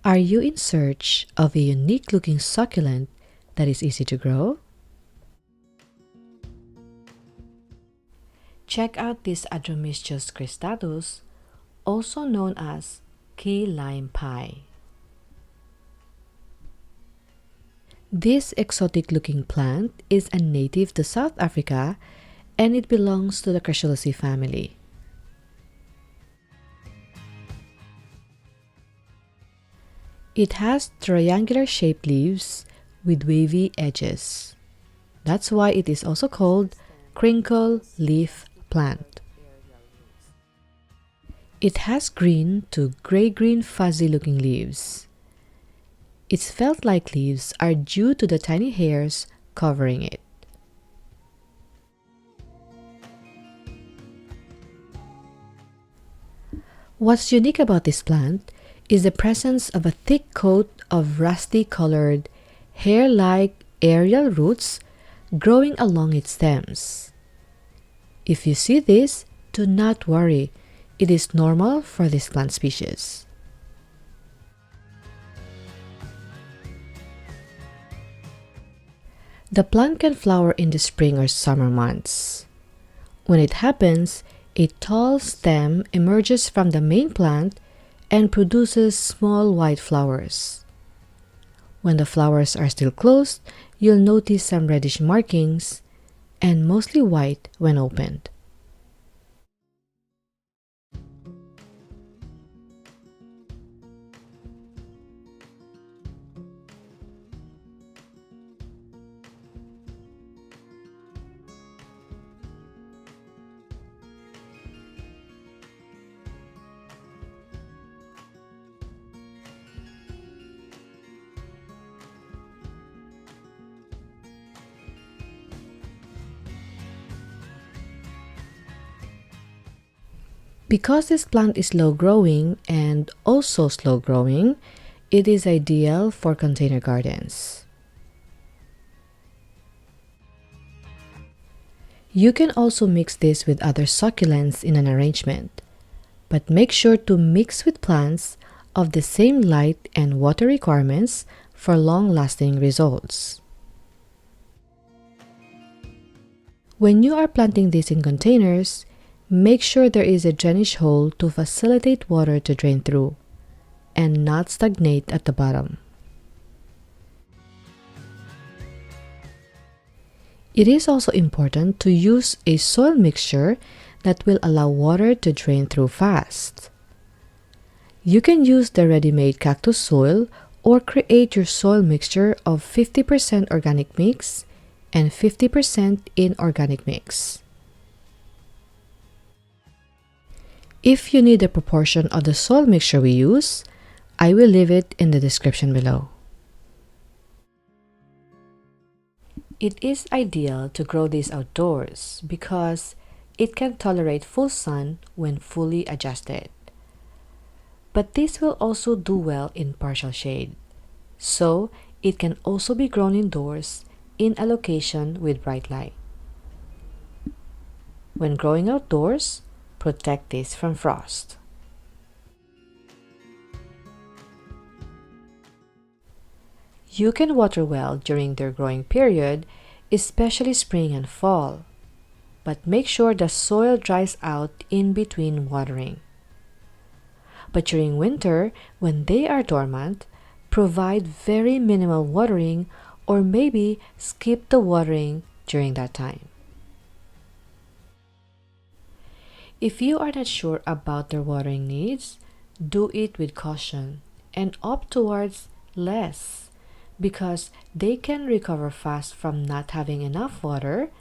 Are you in search of a unique looking succulent that is easy to grow? Check out this Adromischus cristatus, also known as key lime pie. This exotic looking plant is a native to South Africa and it belongs to the Cruciaceae family. It has triangular shaped leaves with wavy edges. That's why it is also called Crinkle Leaf Plant. It has green to gray-green fuzzy looking leaves. Its felt-like leaves are due to the tiny hairs covering it. What's unique about this plant is the presence of a thick coat of rusty-colored, hair-like aerial roots growing along its stems. If you see this, do not worry. It is normal for this plant species. The plant can flower in the spring or summer months. When it happens, a tall stem emerges from the main plant and produces small white flowers. When the flowers are still closed, you'll notice some reddish markings and mostly white when opened. Because this plant is low growing and also slow growing, it is ideal for container gardens. You can also mix this with other succulents in an arrangement, but make sure to mix with plants of the same light and water requirements for long-lasting results. When you are planting this in containers, make sure there is a drainage hole to facilitate water to drain through and not stagnate at the bottom. It is also important to use a soil mixture that will allow water to drain through fast. You can use the ready-made cactus soil or create your soil mixture of 50% organic mix and 50% inorganic mix. If you need the proportion of the soil mixture we use, I will leave it in the description below. It is ideal to grow this outdoors because it can tolerate full sun when fully adjusted. But this will also do well in partial shade, so it can also be grown indoors in a location with bright light. When growing outdoors, protect this from frost. You can water well during their growing period, especially spring and fall, but make sure the soil dries out in between watering. But during winter, when they are dormant, provide very minimal watering or maybe skip the watering during that time. If you are not sure about their watering needs, do it with caution and opt towards less because they can recover fast from not having enough water,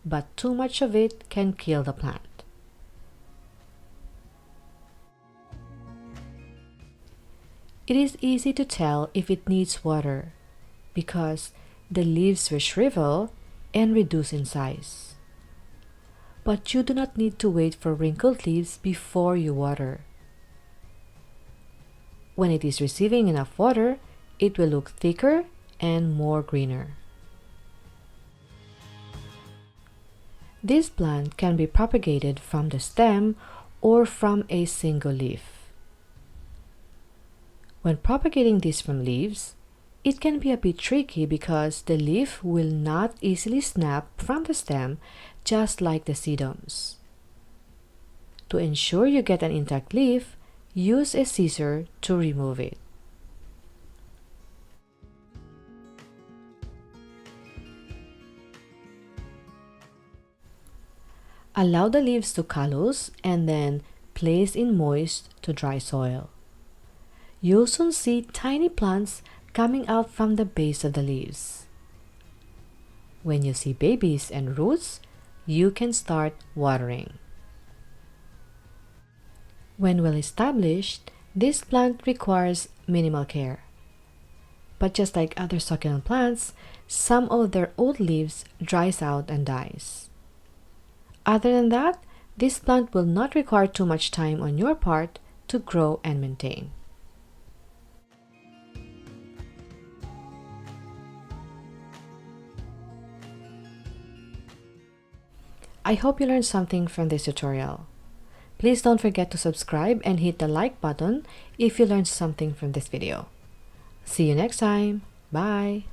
but too much of it can kill the plant. It is easy to tell if it needs water because the leaves will shrivel and reduce in size. But you do not need to wait for wrinkled leaves before you water. When it is receiving enough water, it will look thicker and more greener. This plant can be propagated from the stem or from a single leaf. When propagating these from leaves, it can be a bit tricky because the leaf will not easily snap from the stem just like the sedums. To ensure you get an intact leaf, use a scissor to remove it. Allow the leaves to callus and then place in moist to dry soil. You'll soon see tiny plants coming out from the base of the leaves. When you see babies and roots, you can start watering. When well established, this plant requires minimal care. But just like other succulent plants, some of their old leaves dries out and dies. Other than that, this plant will not require too much time on your part to grow and maintain. I hope you learned something from this tutorial. Please don't forget to subscribe and hit the like button if you learned something from this video. See you next time. Bye.